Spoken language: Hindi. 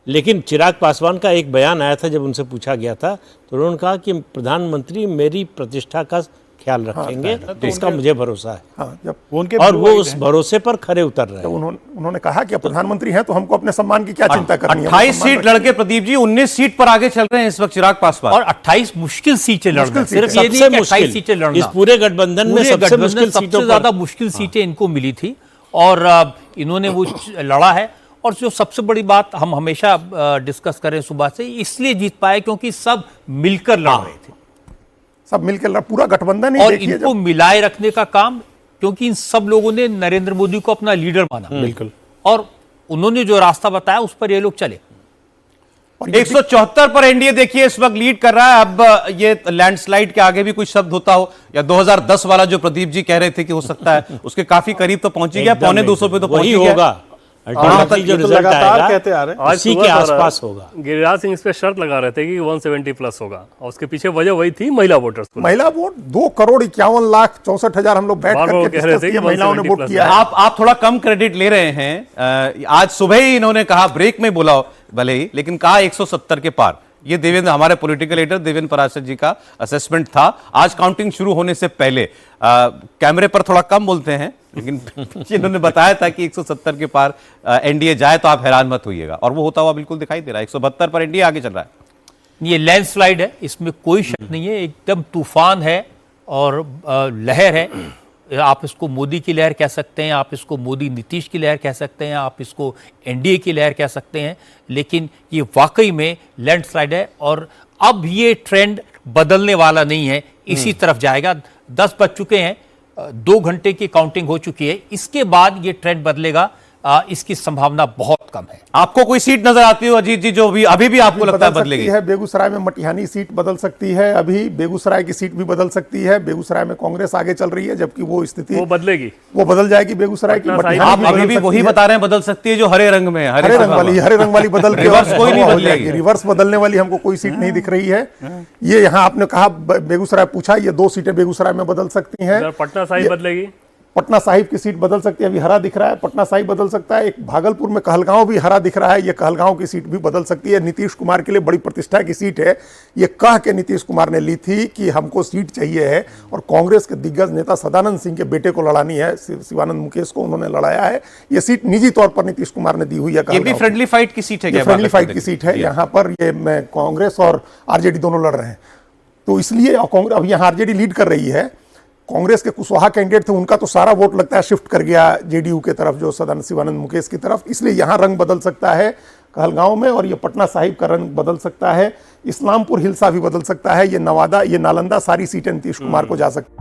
लेकिन चिराग पासवान का एक बयान आया था जब उनसे पूछा गया था, तो उन्होंने कहा कि प्रधानमंत्री मेरी प्रतिष्ठा का ख्याल रखेंगे, तो इसका मुझे भरोसा है। हाँ, जब और वो उस भरोसे पर खरे उतर रहे हैं। उन्होंने कहा कि प्रधानमंत्री हैं तो हमको अपने सम्मान की क्या चिंता करनी है। 28 सीट लड़के प्रदीप जी 19 सीट पर आगे चल रहे हैं इस वक्त चिराग पासवान, और 28 मुश्किल सीटें लड़ना, सिर्फ ये नहीं कि 28 सीटें लड़ना, इस पूरे गठबंधन में सबसे ज्यादा मुश्किल सीटें इनको मिली थी और इन्होंने वो लड़ा है। और जो सबसे बड़ी बात हम हमेशा डिस्कस करें सुबह से, इसलिए जीत पाए क्योंकि सब मिलकर लड़ रहे थे, सब मिलकर पूरा गठबंधन ही। और इनको मिलाए रखने का काम, क्योंकि इन सब लोगों ने नरेंद्र मोदी को अपना लीडर माना, बिल्कुल, और उन्होंने जो रास्ता बताया उस पर ये लोग चले। 174 पर एनडीए देखिए इस वक्त लीड कर रहा है। अब ये लैंडस्लाइड के आगे भी कुछ शब्द होता हो, या 2010 वाला जो प्रदीप जी कह रहे थे कि हो सकता है, उसके काफी करीब तो पहुंची गया, 250 पे तो पहुंच ही होगा। जो लगातार कहते आ रहे हैं उसी के आसपास होगा। गिरिराज सिंह इस पे शर्त लगा रहे थे कि 170 प्लस होगा, और उसके पीछे वजह वही थी महिला वोटर्स। महिला वोट 2,51,64,000 हम लोग बैठ करके कह रहे थे कि महिलाओं ने वोट किया। आप थोड़ा कम क्रेडिट ले रहे हैं। आज सुबह ही इन्होंने कहा, ब्रेक में बोला भले ही, लेकिन कहा 170 के पार। ये देवेंद्र, हमारे पॉलिटिकल लीडर देवेंद्र पराशर जी का असेसमेंट था आज काउंटिंग शुरू होने से पहले। कैमरे पर थोड़ा कम बोलते हैं, लेकिन इन्होंने बताया था कि 170 के पार एनडीए जाए तो आप हैरान मत होइएगा, और वो होता हुआ बिल्कुल दिखाई दे रहा है। 172 पर एनडीए आगे चल रहा है। ये लैंडस्लाइड है, इसमें कोई शक नहीं है, एकदम तूफान है और लहर है। आप इसको मोदी की लहर कह सकते हैं, आप इसको मोदी नीतीश की लहर कह सकते हैं, आप इसको एनडीए की लहर कह सकते हैं, लेकिन ये वाकई में लैंडस्लाइड है। और अब ये ट्रेंड बदलने वाला नहीं है, इसी तरफ जाएगा। 10 बज चुके हैं, 2 घंटे की काउंटिंग हो चुकी है, इसके बाद ये ट्रेंड बदलेगा, इसकी संभावना बहुत कम है। आपको कोई सीट नजर आती हो अजीत जी जो भी अभी भी आपको लगता है बदलेगी? है बेगूसराय में मटिहानी सीट बदल सकती है, अभी बेगूसराय की सीट भी बदल सकती है। बेगूसराय में कांग्रेस आगे चल रही है, जबकि वो स्थिति वो बदलेगी, वो बदल जाएगी बेगूसराय की। आप अभी भी वही बता रहे हैं बदल सकती है जो हरे रंग में, हरे रंग वाली बदल के रिवर्स कोई नहीं बदलेगी। रिवर्स बदलने वाली हमको कोई सीट नहीं दिख रही है। ये यहाँ आपने कहा बेगूसराय पूछा, ये 2 सीटें बेगूसराय में बदल सकती हैं। पटना साहिब बदलेगी, पटना साहिब की सीट बदल सकती है, अभी हरा दिख रहा है, पटना साहिब बदल सकता है। एक भागलपुर में कहलगांव भी हरा दिख रहा है, ये कहलगांव की सीट भी बदल सकती है। नीतीश कुमार के लिए बड़ी प्रतिष्ठा की सीट है, ये कह के नीतीश कुमार ने ली थी कि हमको सीट चाहिए है, और कांग्रेस के दिग्गज नेता सदानंद सिंह के बेटे को लड़ानी है, शिवानंद मुकेश को उन्होंने लड़ाया है। ये सीट निजी तौर पर नीतीश कुमार ने दी हुई है। ये भी फ्रेंडली फाइट की सीट है, फ्रेंडली फाइट की सीट है। यहाँ पर ये कांग्रेस और आरजेडी दोनों लड़ रहे हैं, तो इसलिए अब यहाँ आरजेडी लीड कर रही है। कांग्रेस के कुशवाहा कैंडिडेट थे, उनका तो सारा वोट लगता है शिफ्ट कर गया जेडीयू के तरफ, जो सदानंद शिवानंद मुकेश की तरफ, इसलिए यहाँ रंग बदल सकता है कहलगांव में, और ये पटना साहिब का रंग बदल सकता है, इस्लामपुर हिल्सा भी बदल सकता है, ये नवादा, ये नालंदा, सारी सीटें नीतीश कुमार को जा सकती है।